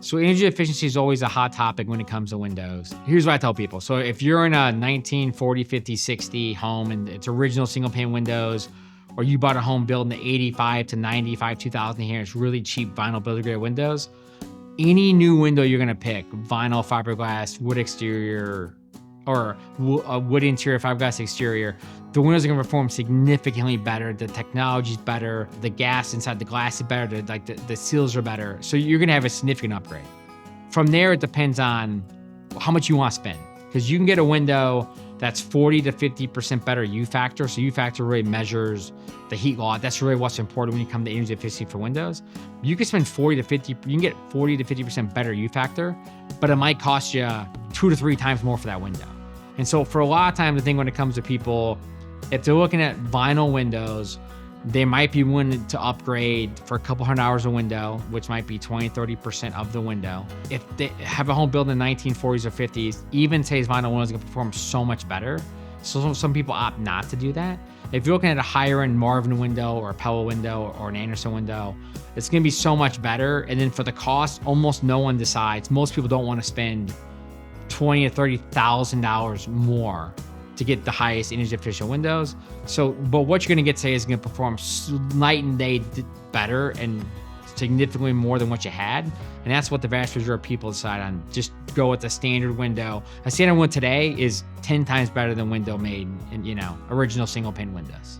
So energy efficiency is always a hot topic when it comes to windows. Here's what I tell people. So if you're in a 1940, 50, 60 home and it's original single pane windows, or you bought a home built in the 85 to 95, 2000 here, it's really cheap vinyl builder grade windows. Any new window you're gonna pick, vinyl, fiberglass, wood exterior, or a wood interior, fiberglass exterior, the windows are gonna perform significantly better. The technology's better. The gas inside the glass is better. The seals are better. So you're gonna have a significant upgrade. From there, it depends on how much you wanna spend. Because you can get a window that's 40 to 50% better U factor. So U factor really measures the heat loss. That's really what's important when you come to energy efficiency for windows. You can spend 40 to 50, you can get 40 to 50% better U factor, but it might cost you 2 to 3 times more for that window. And so for a lot of times, the thing when it comes to people, if they're looking at vinyl windows, they might be willing to upgrade for a couple $100 a window, which might be 20, 30% of the window. If they have a home built in the 1940s or 50s, even today's vinyl windows are gonna perform so much better. So some people opt not to do that. If you're looking at a higher end Marvin window or a Pella window or an Andersen window, it's gonna be so much better. And then for the cost, almost no one decides. Most people don't wanna spend $20,000 to $30,000 more to get the highest energy efficient windows. So, but what you're gonna get today is gonna perform night and day better and significantly more than what you had. And that's what the vast majority of people decide on. Just go with the standard window. A standard one today is 10 times better than window made in, original single pane windows.